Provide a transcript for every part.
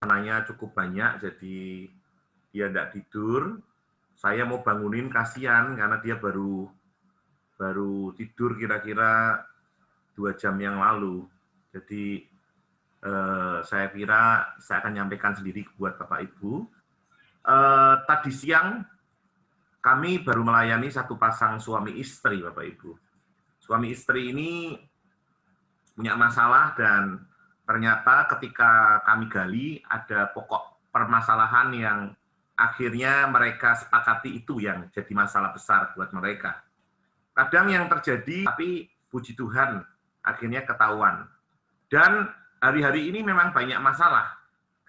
anaknya cukup banyak, jadi dia tidak tidur. Saya mau bangunin, kasihan karena dia baru tidur kira-kira 2 jam yang lalu. Jadi saya kira saya akan nyampaikan sendiri buat Bapak Ibu. Tadi siang kami baru melayani satu pasang suami istri, Bapak Ibu. Suami istri ini punya masalah dan ternyata ketika kami gali ada pokok permasalahan yang akhirnya mereka sepakati itu yang jadi masalah besar buat mereka. Kadang yang terjadi, tapi puji Tuhan akhirnya ketahuan. Dan hari-hari ini memang banyak masalah.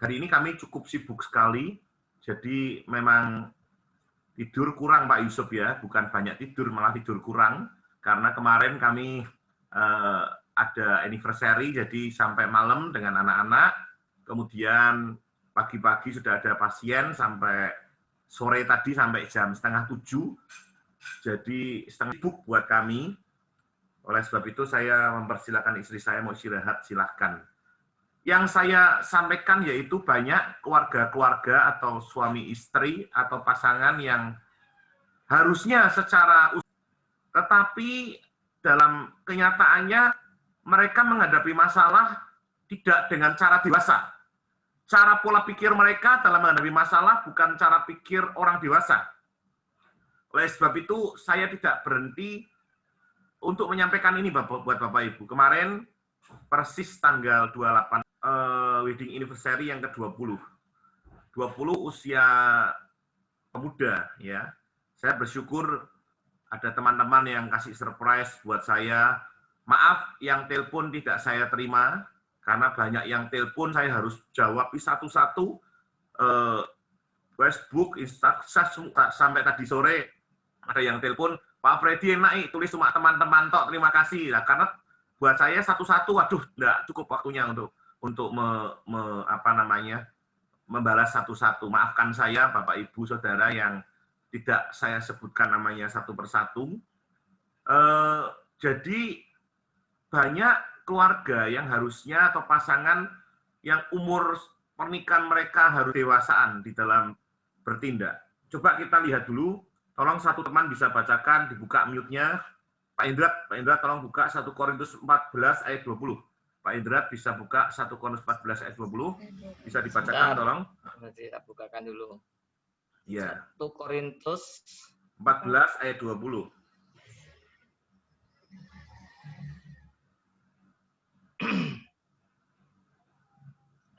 Hari ini kami cukup sibuk sekali, jadi memang tidur kurang Pak Yusuf ya, bukan banyak tidur, malah tidur kurang. Karena kemarin kami ada anniversary, jadi sampai malam dengan anak-anak, kemudian pagi-pagi sudah ada pasien, sampai sore tadi sampai jam 6:30, jadi setengah sibuk buat kami. Oleh sebab itu saya mempersilahkan istri saya mau istirahat, silahkan. Yang saya sampaikan yaitu banyak keluarga-keluarga atau suami istri atau pasangan yang harusnya secara tetapi dalam kenyataannya mereka menghadapi masalah tidak dengan cara dewasa. Cara pola pikir mereka dalam menghadapi masalah bukan cara pikir orang dewasa. Oleh sebab itu saya tidak berhenti untuk menyampaikan ini buat Bapak Ibu. Kemarin persis tanggal 28 wedding anniversary yang ke-20. 20 usia pemuda ya. Saya bersyukur ada teman-teman yang kasih surprise buat saya. Maaf yang telepon tidak saya terima karena banyak yang telepon saya harus jawab satu-satu. Facebook, Instagram sampai tadi sore ada yang telepon, Pak Freddy yang naik, tulis cuma teman-teman tok, terima kasih. Nah, karena buat saya satu-satu, waduh, enggak cukup waktunya untuk membalas satu-satu. Maafkan saya, Bapak, Ibu, Saudara yang tidak saya sebutkan namanya satu persatu. Jadi banyak keluarga yang harusnya atau pasangan yang umur pernikahan mereka harus dewasaan di dalam bertindak. Coba kita lihat dulu. Tolong satu teman bisa bacakan, dibuka mute-nya. Pak Indra tolong buka 1 Korintus 14 ayat 20. Pak Indra bisa buka 1 Korintus 14 ayat 20. Bisa dibacakan tolong. Nanti kita bukakan dulu. Ya. 1 Korintus 14 ayat 20.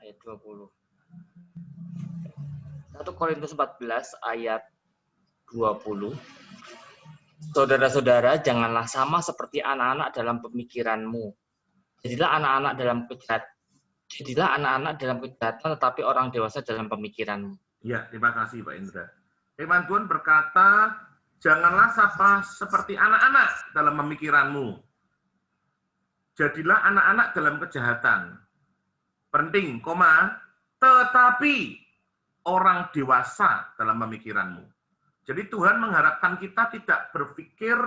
Ayat 20. 1 Korintus 14 ayat 20. Saudara-saudara, janganlah sama seperti anak-anak dalam pemikiranmu. Jadilah anak-anak dalam kejahatan, tetapi orang dewasa dalam pemikiranmu. Ya, terima kasih Pak Indra. Firman Tuhan berkata, janganlah seperti anak-anak dalam pemikiranmu. Jadilah anak-anak dalam kejahatan. Penting, tetapi orang dewasa dalam pemikiranmu. Jadi Tuhan mengharapkan kita tidak berpikir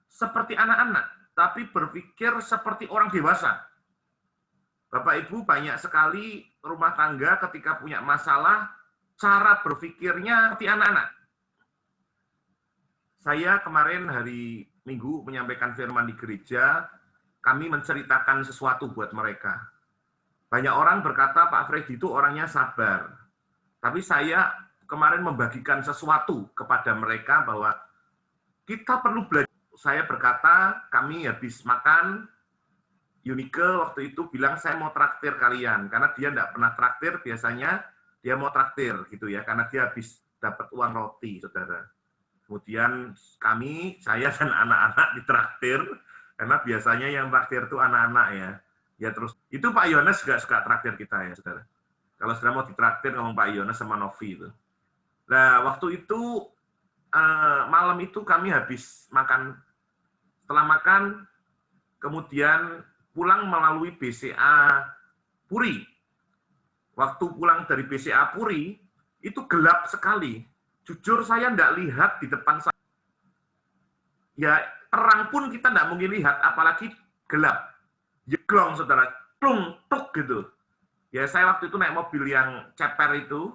seperti anak-anak, tapi berpikir seperti orang dewasa. Bapak Ibu, banyak sekali rumah tangga ketika punya masalah, cara berpikirnya seperti anak-anak. Saya kemarin hari Minggu menyampaikan firman di gereja, kami menceritakan sesuatu buat mereka. Banyak orang berkata, Pak Freddy itu orangnya sabar. Tapi saya kemarin membagikan sesuatu kepada mereka bahwa kita perlu belajar. Saya berkata, kami habis makan, Yunike waktu itu bilang, saya mau traktir kalian. Karena dia tidak pernah traktir, biasanya dia mau traktir gitu ya, karena dia habis dapat uang roti, saudara. Kemudian kami, saya dan anak-anak ditraktir, karena biasanya yang traktir itu anak-anak ya. Ya terus, itu Pak Yones juga suka traktir kita ya, saudara. Kalau sudah mau ditraktir, ngomong Pak Yones sama Novi itu. Nah, waktu itu, malam itu kami habis makan. Setelah makan, kemudian pulang melalui BCA Puri. Waktu pulang dari BCA Puri, itu gelap sekali. Jujur saya tidak lihat di depan saya. Ya, terang pun kita tidak mungkin lihat, apalagi gelap. Jeglong, saudara. Plung, tuk gitu. Ya, saya waktu itu naik mobil yang ceper itu,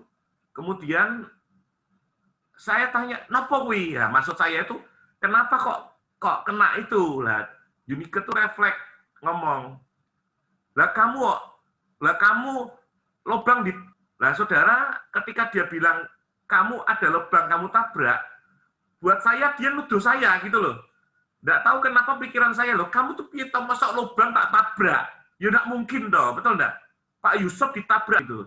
kemudian saya tanya, "Napa kuwi?" Ya, maksud saya itu, kenapa kok kena itu? Lah, Yunike tuh refleks ngomong, "Lah kamu lubang di..." Lah, saudara, ketika dia bilang, "Kamu ada lubang, kamu tabrak," buat saya, dia nuduh saya, gitu loh. Nggak tahu kenapa pikiran saya, loh, kamu tuh piye tau masuk lubang tak tabrak? Ya nggak mungkin toh, betul nggak? Pak Yusuf ditabrak gitu.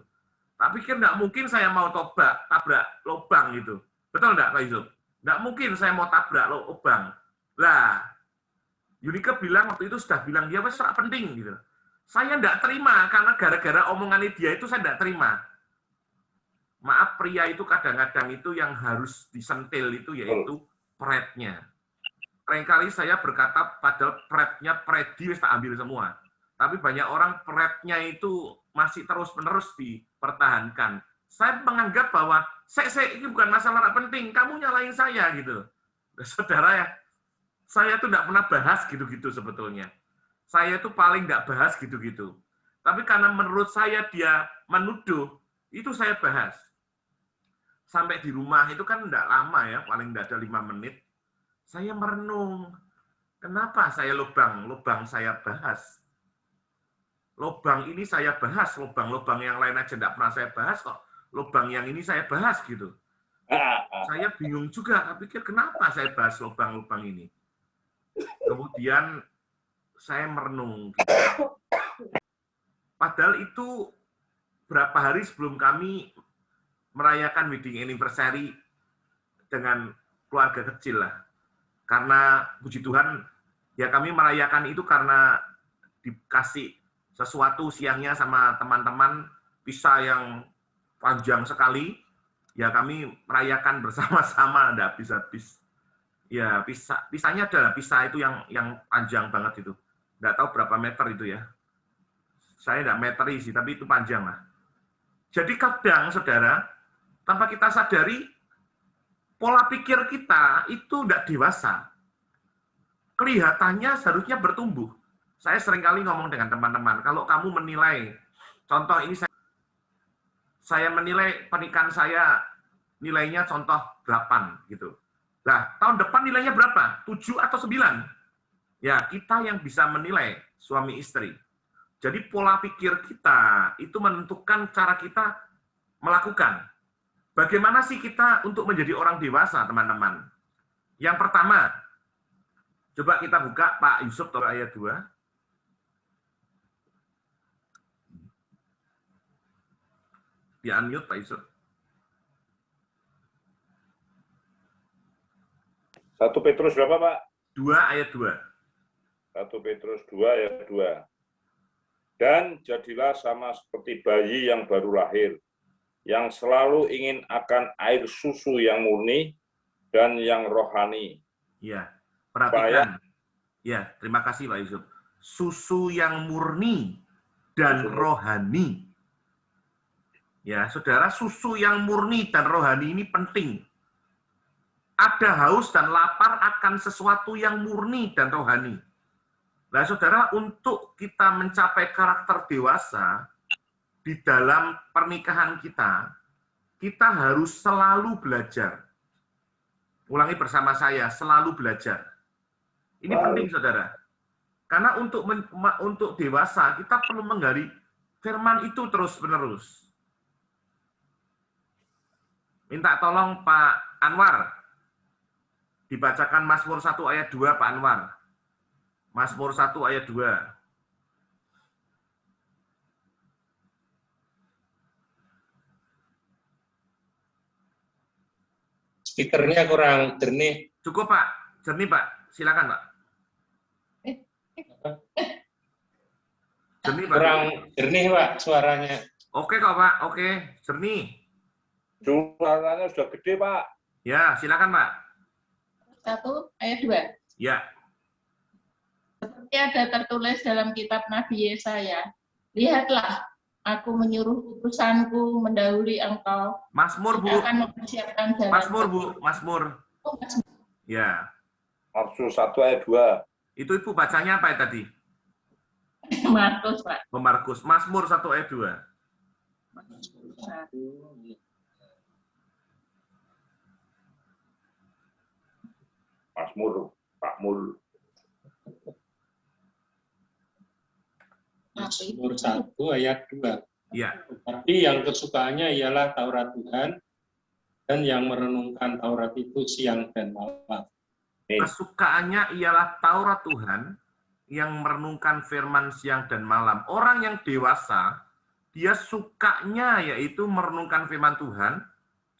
Tak pikir nggak mungkin saya mau tabrak lubang gitu. Betul nggak Pak Yusuf? Nggak mungkin saya mau tabrak lubang. Lah, Yunike bilang waktu itu sudah bilang, dia wes penting gitu. Saya nggak terima, karena gara-gara omongannya dia itu saya nggak terima. Maaf, pria itu kadang-kadang itu yang harus disentil itu yaitu pride-nya. Seringkali saya berkata, padahal pride-nya predi tak ambil semua. Tapi banyak orang pride-nya itu masih terus-menerus dipertahankan. Saya menganggap bahwa, ini bukan masalah penting, kamu nyalain saya gitu. Saudara ya, saya tuh nggak pernah bahas gitu-gitu sebetulnya. Saya tuh paling nggak bahas gitu-gitu. Tapi karena menurut saya dia menuduh, itu saya bahas. Sampai di rumah itu kan nggak lama ya, paling nggak ada 5 menit. Saya merenung, kenapa saya lubang saya bahas. Lubang ini saya bahas, lubang-lubang yang lain aja nggak pernah saya bahas kok. Lubang yang ini saya bahas gitu. Saya bingung juga, saya pikir kenapa saya bahas lubang-lubang ini. Kemudian saya merenung. Gitu. Padahal itu berapa hari sebelum kami merayakan wedding anniversary dengan keluarga kecil lah. Karena puji Tuhan, ya kami merayakan itu karena dikasih sesuatu siangnya sama teman-teman, pisah yang panjang sekali, ya kami merayakan bersama-sama, ada habis-habis. Ya, pisahnya adalah pisah itu yang panjang banget itu. Nggak tahu berapa meter itu ya. Saya nggak meteri sih, tapi itu panjang lah. Jadi kadang, saudara, tanpa kita sadari, pola pikir kita itu tidak dewasa. Kelihatannya seharusnya bertumbuh. Saya seringkali ngomong dengan teman-teman, kalau kamu menilai, contoh ini saya menilai pernikahan saya nilainya contoh 8 gitu. Nah, tahun depan nilainya berapa? 7 atau 9? Ya, kita yang bisa menilai suami istri. Jadi pola pikir kita itu menentukan cara kita melakukan. Bagaimana sih kita untuk menjadi orang dewasa, teman-teman? Yang pertama, coba kita buka Pak Yusuf ayat 2. Di unmute Pak Yusuf. 1 Petrus berapa, Pak? 2 ayat 2. 1 Petrus 2 ayat 2. Dan jadilah sama seperti bayi yang baru lahir, yang selalu ingin akan air susu yang murni dan yang rohani. Ya, perhatikan. Ya, terima kasih Pak Yusuf. Susu yang murni dan rohani. Ya, saudara, susu yang murni dan rohani ini penting. Ada haus dan lapar akan sesuatu yang murni dan rohani. Nah, saudara, untuk kita mencapai karakter dewasa di dalam pernikahan kita harus selalu belajar. Ulangi bersama saya, selalu belajar. Ini penting, saudara. Karena untuk dewasa, kita perlu menggali firman itu terus-menerus. Minta tolong Pak Anwar, dibacakan Mazmur 1 ayat 2, Pak Anwar. Mazmur 1 ayat 2. Speakernya kurang jernih. Cukup Pak, jernih Pak. Silakan Pak. Jernih Pak. Kurang jernih Pak suaranya. Oke kok Pak, oke, jernih. Suaranya sudah gede Pak. Ya, silakan Pak. 1 ayat 2. Ya. Seperti ada tertulis dalam kitab Nabi Yesaya, lihatlah, aku menyuruh utusanku mendahului engkau. Mazmur, Bu. Akan mempersiapkan jalan. Mazmur, Bu. Mazmur. Oh, Mazmur. Ya. Mazmur 1 ayat 2. Itu Ibu bacanya apa ya tadi? Markus, Pak. Markus. Mazmur 1 ayat 2. Mazmur, Pak Mul. Mazmur 1 ayat 2. Ya, Tapi yang kesukaannya ialah Taurat Tuhan, dan yang merenungkan Taurat itu siang dan malam. kesukaannya ialah Taurat Tuhan yang merenungkan firman siang dan malam. Orang yang dewasa, dia sukanya yaitu merenungkan firman Tuhan.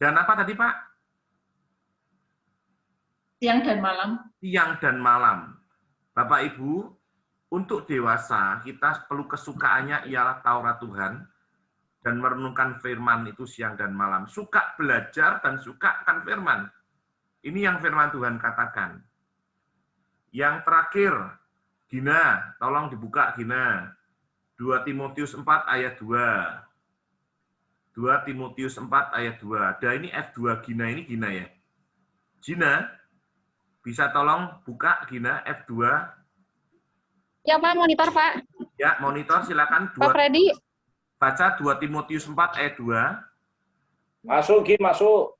Dan apa tadi, Pak? Siang dan malam. Siang dan malam. Bapak Ibu, untuk dewasa, kita perlu kesukaannya ialah Taurat Tuhan dan merenungkan firman itu siang dan malam. Suka belajar dan suka akan firman. Ini yang firman Tuhan katakan. Yang terakhir, Gina, tolong dibuka Gina. 2 Timotius 4 ayat 2. 2 Timotius 4 ayat 2. Ada ini F2 Gina, ini Gina ya. Gina, bisa tolong buka Gina F2. Ya Pak, monitor Pak. Ya, monitor silakan. Pak Freddy. Baca 2 Timotius 4 ayat 2. Masuk, Gin, masuk.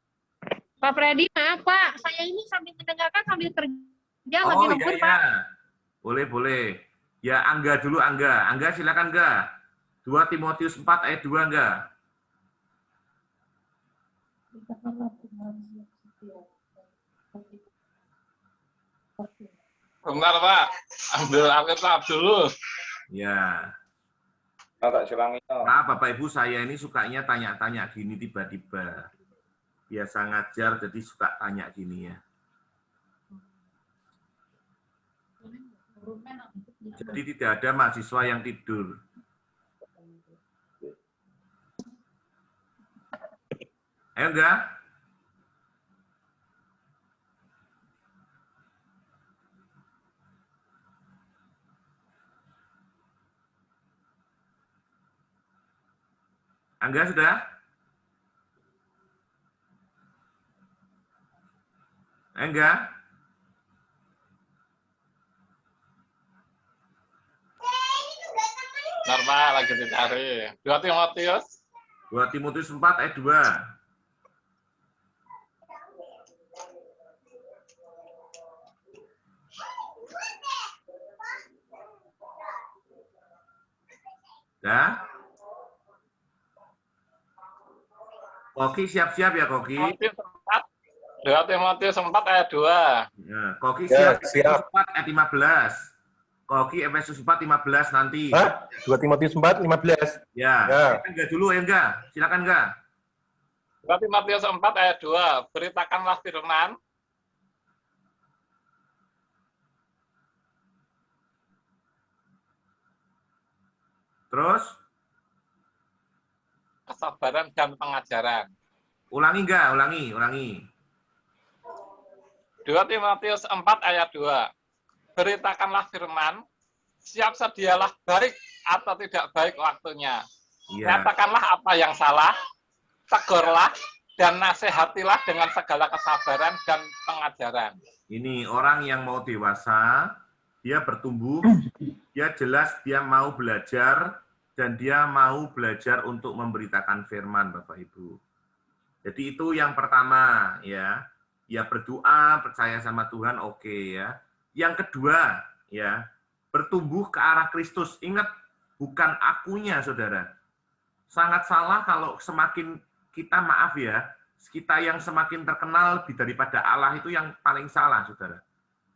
Pak Freddy, maaf Pak. Saya ini sambil mendengarkan sambil kerja, lagi Oh lembur iya, Pak. iya. Boleh, boleh. Ya, Angga dulu, Angga. Angga silakan, Angga. 2 Timotius 4 ayat 2, Angga. Bentar Pak, ambil Alkitab dulu. Ya. Tak silangnya. Nah, Bapak Ibu, saya ini sukanya tanya-tanya gini tiba-tiba. Biasa ngajar, jadi suka tanya gini ya. Jadi tidak ada mahasiswa yang tidur. Ayo enggak? Angga sudah? Angga? Bentar Pak, lagi dicari. 2 Timotius. 2 Timotius 4 ayat 2. Ya? Koki siap-siap ya, Koki. 2 Timotius 4 ayat 2. Ya, Koki Ya, siap. siap. 4 ayat 15. Koki Efesus 4 15 nanti. Hah? 2 Timotius 4, 15. Ya. Ya. Enggak dulu ya, enggak. Silakan enggak. 2 Timotius 4 ayat 2. Beritakanlah firman. Terus Kesabaran dan pengajaran. ulangi enggak? Ulangi. 2 Timotius 4 ayat 2. Beritakanlah firman, siap sedialah baik atau tidak baik waktunya. Iya. Nyatakanlah apa yang salah, tegurlah, dan nasihatilah dengan segala kesabaran dan pengajaran. Ini orang yang mau dewasa, dia bertumbuh, dia jelas dia mau belajar, dan dia mau belajar untuk memberitakan firman, Bapak Ibu. Jadi itu yang pertama, ya. Ya berdoa, percaya sama Tuhan, oke ya. Yang kedua, ya, bertumbuh ke arah Kristus. Ingat, bukan akunya, saudara. Sangat salah kalau semakin kita, maaf ya, kita yang semakin terkenal lebih daripada Allah itu yang paling salah, saudara.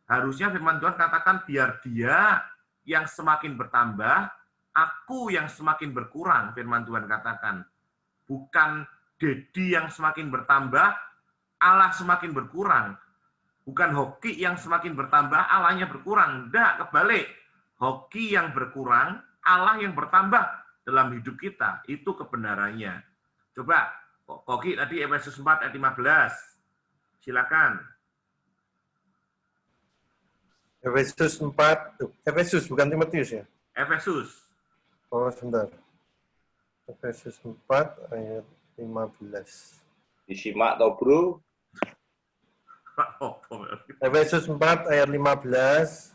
Harusnya firman Tuhan katakan, biar dia yang semakin bertambah, aku yang semakin berkurang, firman Tuhan katakan. Bukan Dedi yang semakin bertambah, Allah semakin berkurang. Bukan hoki yang semakin bertambah, Allahnya berkurang. Tidak, kebalik. Hoki yang berkurang, Allah yang bertambah dalam hidup kita. Itu kebenarannya. Coba, Koki tadi Efesus 4 ayat 15. Silakan. Efesus 4, Efesus bukan Timotius ya? Efesus. Oh, sebentar. Efesus 4 ayat 15. Disimak toh, Bro. Efesus 4 ayat 15.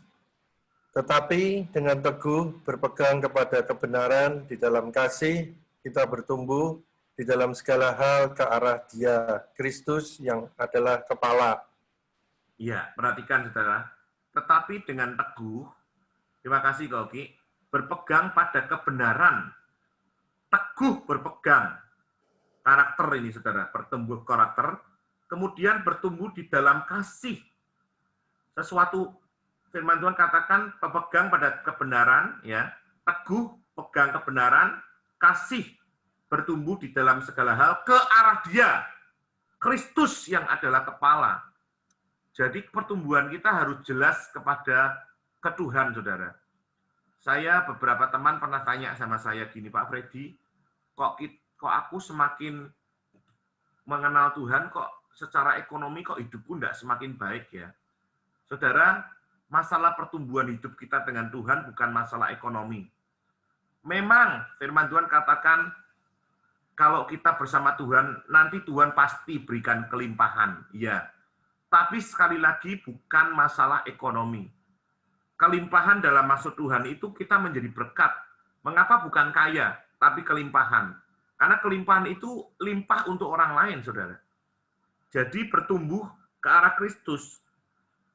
Tetapi dengan teguh berpegang kepada kebenaran di dalam kasih, kita bertumbuh di dalam segala hal ke arah Dia, Kristus yang adalah kepala. Iya, perhatikan saudara. Tetapi dengan teguh, terima kasih Kak Oki, berpegang pada kebenaran. Teguh berpegang. Karakter ini saudara, bertumbuh karakter, kemudian bertumbuh di dalam kasih. Sesuatu firman Tuhan katakan berpegang pada kebenaran, ya, teguh, pegang kebenaran, kasih, bertumbuh di dalam segala hal ke arah Dia, Kristus yang adalah kepala. Jadi pertumbuhan kita harus jelas kepada ke Tuhan, saudara. Saya beberapa teman pernah tanya sama saya gini, Pak Freddy, kok aku semakin mengenal Tuhan, kok secara ekonomi kok hidupku enggak semakin baik ya. Saudara, masalah pertumbuhan hidup kita dengan Tuhan bukan masalah ekonomi. Memang firman Tuhan katakan, kalau kita bersama Tuhan, nanti Tuhan pasti berikan kelimpahan. Ya. Tapi sekali lagi bukan masalah ekonomi. Kelimpahan dalam maksud Tuhan itu kita menjadi berkat. Mengapa bukan kaya, tapi kelimpahan? Karena kelimpahan itu limpah untuk orang lain, saudara. Jadi bertumbuh ke arah Kristus.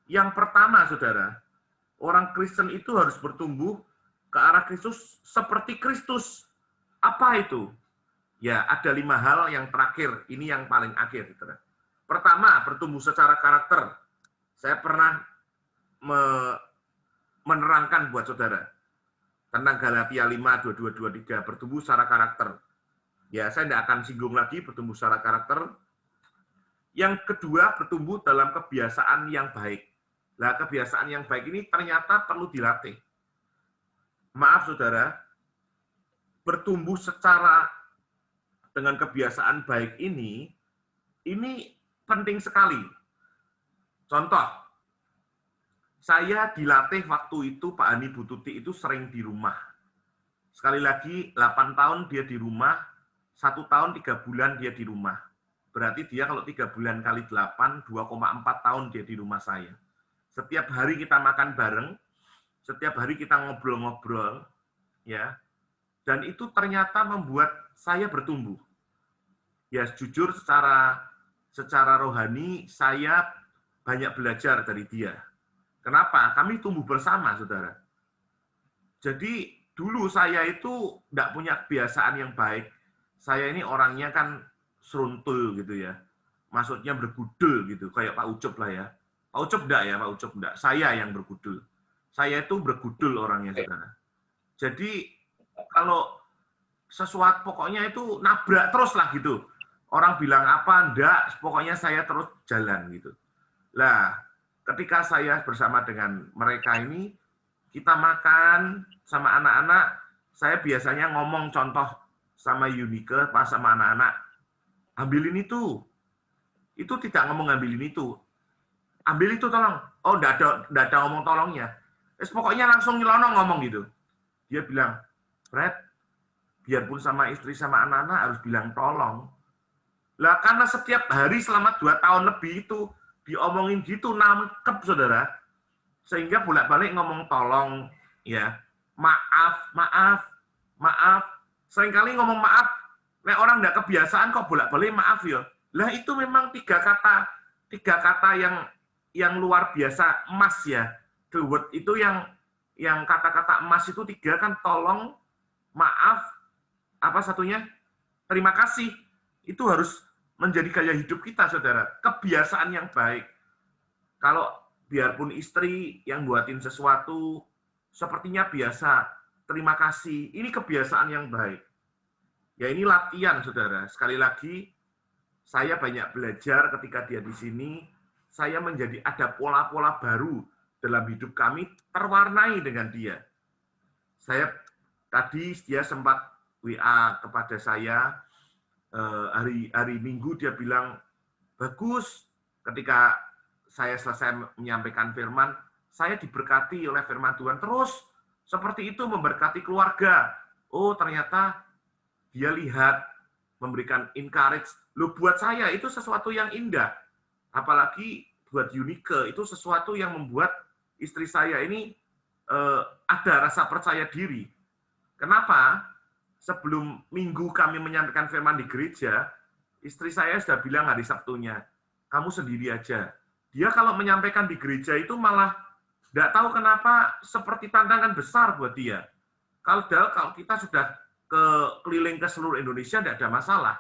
Yang pertama, saudara, orang Kristen itu harus bertumbuh ke arah Kristus seperti Kristus. Apa itu? Ya, ada 5 hal yang terakhir. Ini yang paling akhir, saudara. Pertama, bertumbuh secara karakter. Saya pernah menerangkan buat saudara tentang Galatia 5, 22, 23, bertumbuh secara karakter. Ya, saya tidak akan singgung lagi bertumbuh secara karakter. Yang kedua, bertumbuh dalam kebiasaan yang baik. Nah, kebiasaan yang baik ini ternyata perlu dilatih. Maaf, saudara, bertumbuh secara dengan kebiasaan baik ini penting sekali. Contoh, saya dilatih waktu itu Pak Hani Bututi itu sering di rumah. Sekali lagi, 8 tahun dia di rumah, 1 tahun 3 bulan dia di rumah. Berarti dia kalau 3 bulan kali 8, 2,4 tahun dia di rumah saya. Setiap hari kita makan bareng, setiap hari kita ngobrol-ngobrol, ya. Dan itu ternyata membuat saya bertumbuh. Ya, jujur secara rohani, saya banyak belajar dari dia. Kenapa? Kami tumbuh bersama, saudara. Jadi, dulu saya itu tidak punya kebiasaan yang baik. Saya ini orangnya kan seruntul gitu ya. Maksudnya bergudul gitu, kayak Pak Ucup lah ya. Pak Ucup enggak ya, Pak Ucup enggak. Saya yang bergudul. Saya itu bergudul orangnya, saudara. Jadi, kalau sesuatu, pokoknya itu nabrak terus lah gitu. Orang bilang apa, enggak, pokoknya saya terus jalan gitu. Lah, ketika saya bersama dengan mereka ini, kita makan sama anak-anak, saya biasanya ngomong contoh sama Yunike, pas sama anak-anak, ambilin itu. Itu tidak ngomong ambilin itu. Ambil itu tolong. Oh, enggak ada ngomong tolongnya. Pokoknya langsung nyelonong ngomong gitu. Dia bilang, Fred, biarpun sama istri sama anak-anak harus bilang tolong. Lah karena setiap hari selama 2 tahun lebih itu diomongin gitu, nangkep saudara. Sehingga bolak-balik ngomong tolong, ya, maaf. Seringkali ngomong maaf, nek orang nggak kebiasaan kok bolak-balik maaf ya. Lah itu memang 3 kata yang luar biasa, emas ya. The word itu yang kata-kata emas itu 3 kan, tolong, maaf, apa satunya? Terima kasih. Itu harus menjadi gaya hidup kita, saudara. Kebiasaan yang baik. Kalau biarpun istri yang buatin sesuatu, sepertinya biasa, terima kasih. Ini kebiasaan yang baik. Ya ini latihan, saudara. Sekali lagi, saya banyak belajar ketika dia di sini. Saya menjadi ada pola-pola baru dalam hidup kami, terwarnai dengan dia. Dia sempat WA kepada saya, hari Minggu dia bilang, bagus, ketika saya selesai menyampaikan firman, saya diberkati oleh firman Tuhan. Terus, seperti itu memberkati keluarga. Oh, ternyata dia lihat, memberikan encourage. Loh, buat saya itu sesuatu yang indah. Apalagi buat Yunike, itu sesuatu yang membuat istri saya ini ada rasa percaya diri. Kenapa? sebelum minggu kami menyampaikan firman di gereja, istri saya sudah bilang hari Sabtunya, kamu sendiri aja. Dia kalau menyampaikan di gereja itu malah tidak tahu kenapa seperti tantangan besar buat dia. Kalau kita sudah keliling ke seluruh Indonesia tidak ada masalah.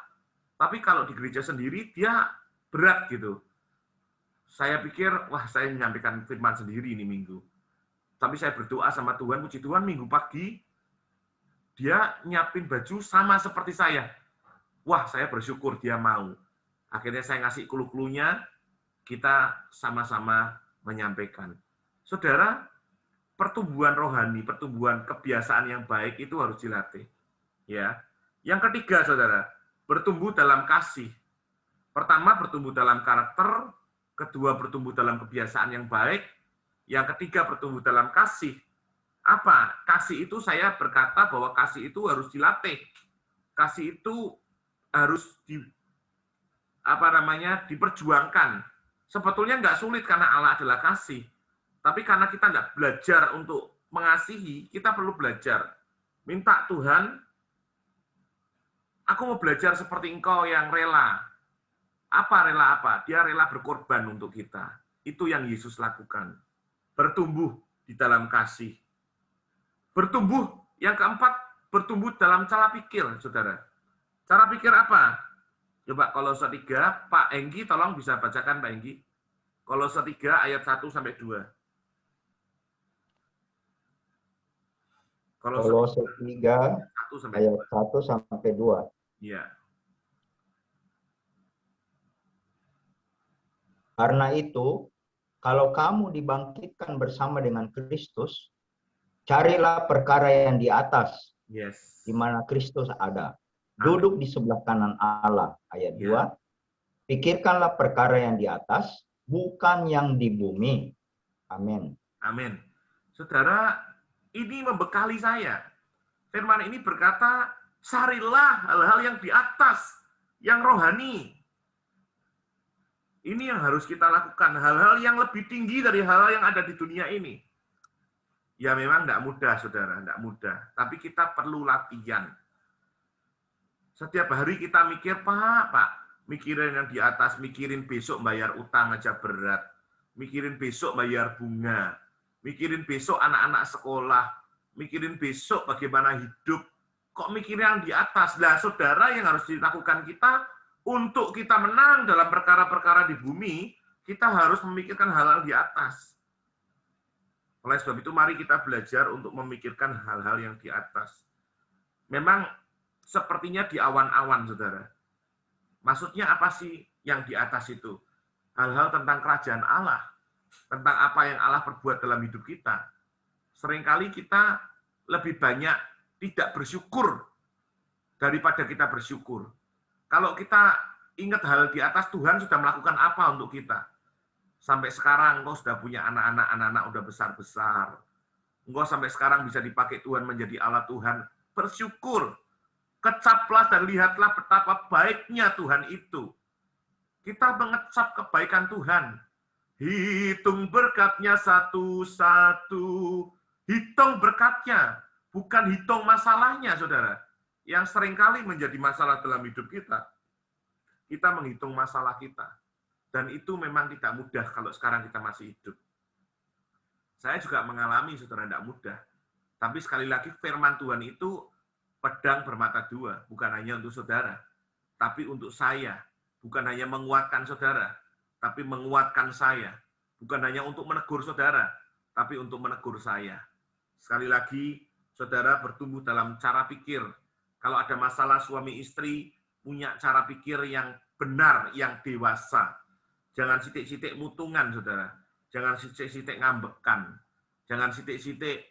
Tapi kalau di gereja sendiri dia berat gitu. Saya pikir, wah saya menyampaikan firman sendiri ini minggu. Tapi saya berdoa sama Tuhan, puji Tuhan minggu pagi dia nyiapin baju sama seperti saya. Wah, saya bersyukur dia mau. Akhirnya saya ngasih clue-cluenya, kita sama-sama menyampaikan. Saudara, pertumbuhan rohani, pertumbuhan kebiasaan yang baik itu harus dilatih. Ya. Yang ketiga, saudara, bertumbuh dalam kasih. Pertama, bertumbuh dalam karakter. Kedua, bertumbuh dalam kebiasaan yang baik. Yang ketiga, bertumbuh dalam kasih. Apa? Kasih itu saya berkata bahwa kasih itu harus dilatih. Kasih itu harus diperjuangkan. Sebetulnya nggak sulit karena Allah adalah kasih. Tapi karena kita nggak belajar untuk mengasihi, kita perlu belajar. Minta Tuhan, aku mau belajar seperti engkau yang rela. Apa rela apa? Dia rela berkorban untuk kita. Itu yang Yesus lakukan. Bertumbuh di dalam kasih. Bertumbuh, yang keempat, bertumbuh dalam cara pikir, saudara. Cara pikir apa? Coba Kolose 3, Pak Enggi tolong bisa bacakan Pak Enggi. Kolose 3 ayat 1 sampai 2. Kolose 3 ayat 1 sampai 2. Iya. Karena itu, kalau kamu dibangkitkan bersama dengan Kristus, carilah perkara yang di atas, Yes. di mana Kristus ada. Duduk di sebelah kanan Allah. Ayat 2. Pikirkanlah perkara yang di atas, bukan yang di bumi. Amin. Amin. Saudara, ini membekali saya. Firman ini berkata, carilah hal-hal yang di atas, yang rohani. Ini yang harus kita lakukan, hal-hal yang lebih tinggi dari hal-hal yang ada di dunia ini. Ya memang tidak mudah, saudara, tidak mudah. Tapi kita perlu latihan. Setiap hari kita mikir, Pak, mikirin yang di atas, mikirin besok bayar utang aja berat. Mikirin besok bayar bunga. Mikirin besok anak-anak sekolah. Mikirin besok bagaimana hidup. Kok mikirin yang di atas? Nah, saudara, yang harus dilakukan kita, untuk kita menang dalam perkara-perkara di bumi, kita harus memikirkan hal-hal di atas. Oleh sebab itu, mari kita belajar untuk memikirkan hal-hal yang di atas. Memang sepertinya di awan-awan, saudara. Maksudnya apa sih yang di atas itu? Hal-hal tentang kerajaan Allah. Tentang apa yang Allah perbuat dalam hidup kita. Seringkali kita lebih banyak tidak bersyukur daripada kita bersyukur. Kalau kita ingat hal di atas, Tuhan sudah melakukan apa untuk kita. Sampai sekarang engkau sudah punya anak-anak udah besar-besar. Engkau sampai sekarang bisa dipakai Tuhan menjadi Allah Tuhan. Bersyukur. Kecaplah dan lihatlah betapa baiknya Tuhan itu. Kita mengecap kebaikan Tuhan. Hitung berkatnya satu-satu. Hitung berkatnya. Bukan hitung masalahnya, saudara. Yang seringkali menjadi masalah dalam hidup kita. Kita menghitung masalah kita. Dan itu memang tidak mudah kalau sekarang kita masih hidup. Saya juga mengalami, saudara, tidak mudah. Tapi sekali lagi firman Tuhan itu pedang bermata dua. Bukan hanya untuk saudara. Tapi untuk saya. Bukan hanya menguatkan saudara. Tapi menguatkan saya. Bukan hanya untuk menegur saudara. Tapi untuk menegur saya. Sekali lagi, saudara bertumbuh dalam cara pikir. Kalau ada masalah suami istri, punya cara pikir yang benar, yang dewasa. Jangan sitik-sitik mutungan, saudara. Jangan sitik-sitik ngambekan. Jangan sitik-sitik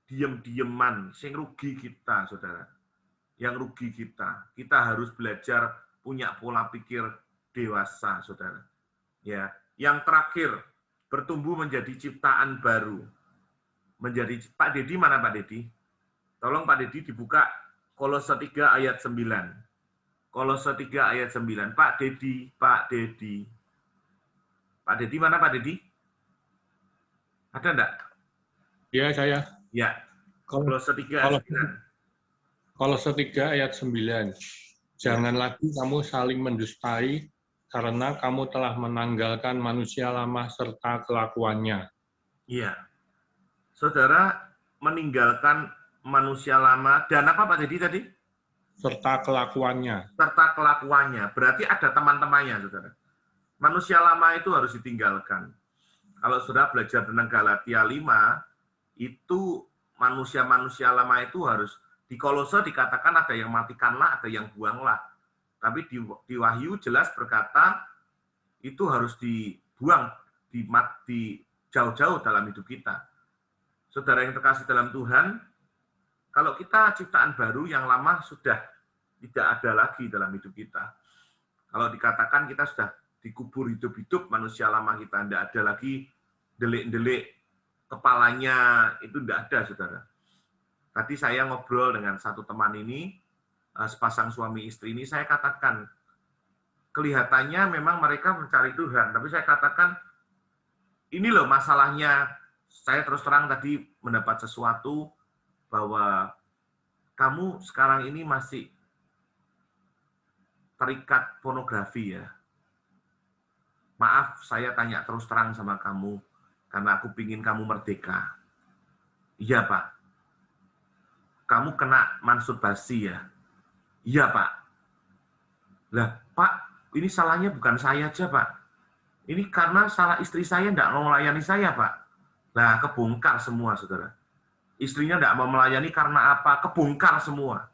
diem-dieman. Sing rugi kita, saudara. Yang rugi kita. Kita harus belajar punya pola pikir dewasa, saudara. Ya. Yang terakhir, bertumbuh menjadi ciptaan baru. Menjadi Pak Dedi, mana Pak Dedi? Tolong Pak Dedi dibuka Kolose 3 ayat 9. Kolose 3 ayat 9. Pak Dedi, Pak Dedi. Pak Dedi, mana Pak Dedi? Ada enggak? Ya, saya. Ya. Kolose 3 ayat 9. Kolose 3 ayat 9. Jangan lagi kamu saling mendustai, karena kamu telah menanggalkan manusia lama serta kelakuannya. Iya. Saudara meninggalkan manusia lama dan apa Pak Dedi tadi? Serta kelakuannya. Serta kelakuannya. Berarti ada teman-temannya, saudara. Manusia lama itu harus ditinggalkan. Kalau saudara belajar tentang Galatia 5, itu manusia-manusia lama itu harus, di Kolose dikatakan ada yang matikanlah, ada yang buanglah. Tapi di Wahyu jelas berkata, itu harus dibuang, di jauh-jauh dalam hidup kita. Saudara yang terkasih dalam Tuhan, kalau kita ciptaan baru, yang lama sudah tidak ada lagi dalam hidup kita. Kalau dikatakan kita sudah dikubur hidup-hidup, manusia lama kita tidak ada lagi delik-delik kepalanya, itu tidak ada, saudara. Tadi saya ngobrol dengan satu teman ini, sepasang suami istri ini, saya katakan, kelihatannya memang mereka mencari Tuhan, tapi saya katakan, ini loh masalahnya, saya terus terang tadi mendapat sesuatu, bahwa kamu sekarang ini masih terikat pornografi ya. Maaf, saya tanya terus terang sama kamu, karena aku pingin kamu merdeka. Iya, Pak. Kamu kena masturbasi ya? Iya, Pak. Lah, Pak, ini salahnya bukan saya aja, Pak. Ini karena salah istri saya tidak mau melayani saya, Pak. Nah, kebongkar semua, saudara. Istrinya tidak mau melayani karena apa? Kebongkar semua.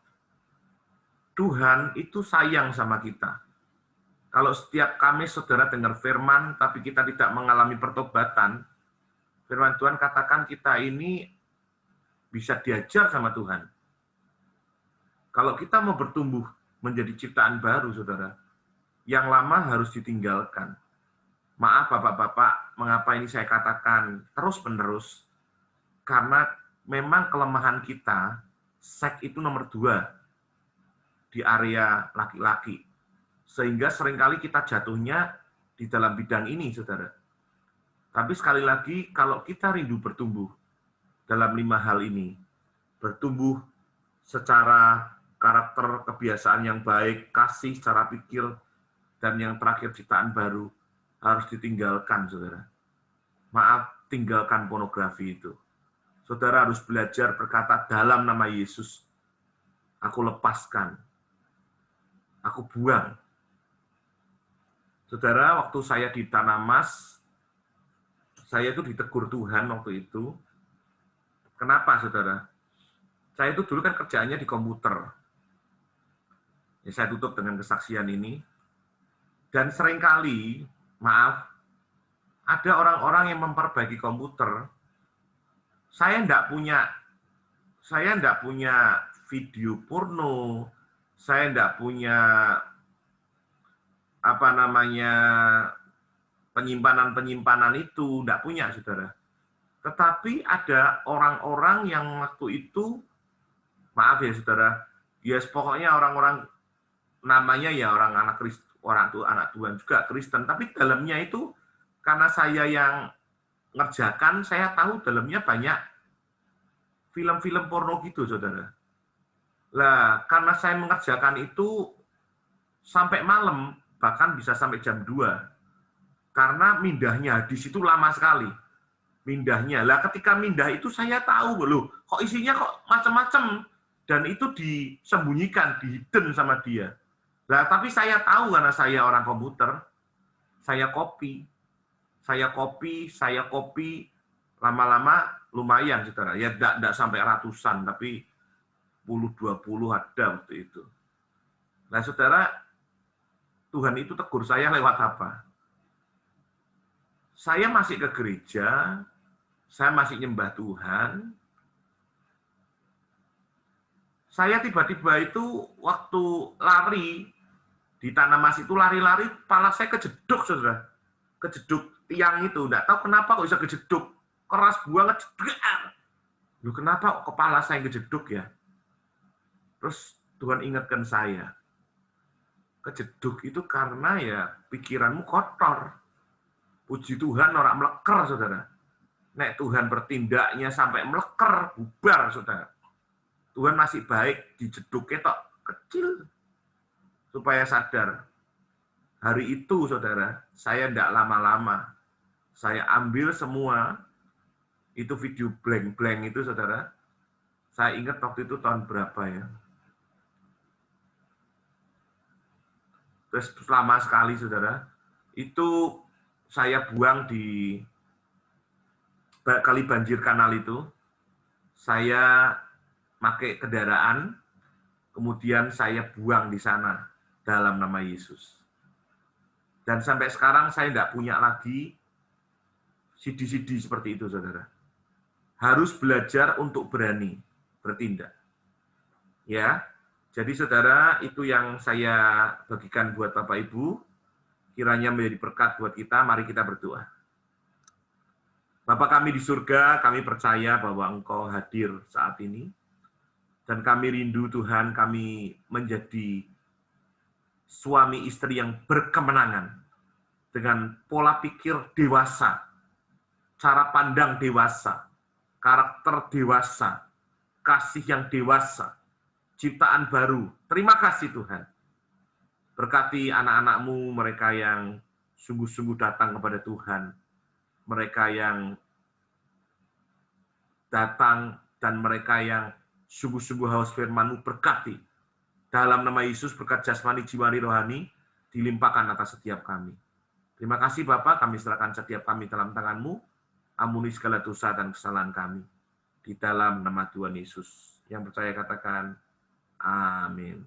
Tuhan itu sayang sama kita. Kalau setiap Kamis saudara dengar firman, tapi kita tidak mengalami pertobatan, firman Tuhan katakan kita ini bisa diajar sama Tuhan. Kalau kita mau bertumbuh menjadi ciptaan baru, saudara, yang lama harus ditinggalkan. Maaf Bapak-Bapak, mengapa ini saya katakan terus-menerus? Karena memang kelemahan kita, seks itu nomor 2 di area laki-laki. Sehingga seringkali kita jatuhnya di dalam bidang ini, saudara. Tapi sekali lagi, kalau kita rindu bertumbuh dalam 5 hal ini, bertumbuh secara karakter, kebiasaan yang baik, kasih, cara pikir, dan yang terakhir ciptaan baru, harus ditinggalkan, saudara. Maaf, tinggalkan pornografi itu. Saudara harus belajar berkata dalam nama Yesus, aku lepaskan, aku buang. Saudara, waktu saya di Tanah Mas, saya itu ditegur Tuhan waktu itu. Kenapa, saudara? Saya itu dulu kan kerjaannya di komputer. Ya, saya tutup dengan kesaksian ini. Dan seringkali, maaf, ada orang-orang yang memperbaiki komputer. Saya enggak punya video porno, saya enggak punya penyimpanan itu, enggak punya, saudara. Tetapi ada orang-orang yang waktu itu, maaf ya, saudara, ya pokoknya orang-orang namanya ya orang anak Tuhan juga Kristen, tapi dalamnya itu karena saya yang ngerjakan, saya tahu dalamnya banyak film-film porno gitu, saudara. Lah, karena saya mengerjakan itu sampai malam, bahkan bisa sampai jam 2. Karena mindahnya di situ lama sekali. Mindahnya. Lah, ketika mindah itu saya tahu, loh, kok isinya kok macam-macam. Dan itu disembunyikan, dihidden sama dia. Lah, tapi saya tahu karena saya orang komputer, saya copy, lama-lama lumayan, saudara. Ya, tidak sampai ratusan, tapi 10-20 ada waktu itu. Nah, saudara, Tuhan itu tegur saya lewat apa? Saya masih ke gereja, saya masih nyembah Tuhan. Saya tiba-tiba itu waktu lari, di Tanah Mas itu lari-lari, kepala saya kejeduk, saudara. Kejeduk tiang itu, enggak tahu kenapa kok bisa kejeduk, keras banget, jedar. Loh, kenapa kepala saya kejeduk ya? Terus Tuhan ingatkan saya, kejeduk itu karena ya pikiranmu kotor. Puji Tuhan orang meleker, saudara. Nek Tuhan bertindaknya sampai meleker, bubar, saudara. Tuhan masih baik, dijeduknya tok kecil supaya sadar. Hari itu, saudara, saya tidak lama-lama. Saya ambil semua, itu video blank-blank itu, saudara. Saya ingat waktu itu tahun berapa ya. Terus lama sekali, saudara. Itu saya buang di kali banjir kanal itu. Saya pakai kendaraan, kemudian saya buang di sana dalam nama Yesus. Dan sampai sekarang saya tidak punya lagi CD-CD seperti itu, saudara. Harus belajar untuk berani bertindak. Ya, jadi saudara, itu yang saya bagikan buat Bapak Ibu. Kiranya menjadi berkat buat kita. Mari kita berdoa. Bapa kami di surga, kami percaya bahwa Engkau hadir saat ini. Dan kami rindu Tuhan, kami menjadi suami istri yang berkemenangan. Dengan pola pikir dewasa, cara pandang dewasa, karakter dewasa, kasih yang dewasa, ciptaan baru. Terima kasih Tuhan. Berkati anak-anak-Mu, mereka yang sungguh-sungguh datang kepada Tuhan. Mereka yang datang dan mereka yang sungguh-sungguh haus firman-Mu, berkati. Dalam nama Yesus, berkat jasmani, jiwani, rohani, dilimpahkan atas setiap kami. Terima kasih Bapa, kami serahkan setiap kami dalam tangan-Mu. Ampuni segala dosa dan kesalahan kami. Di dalam nama Tuhan Yesus. Yang percaya katakan, amin.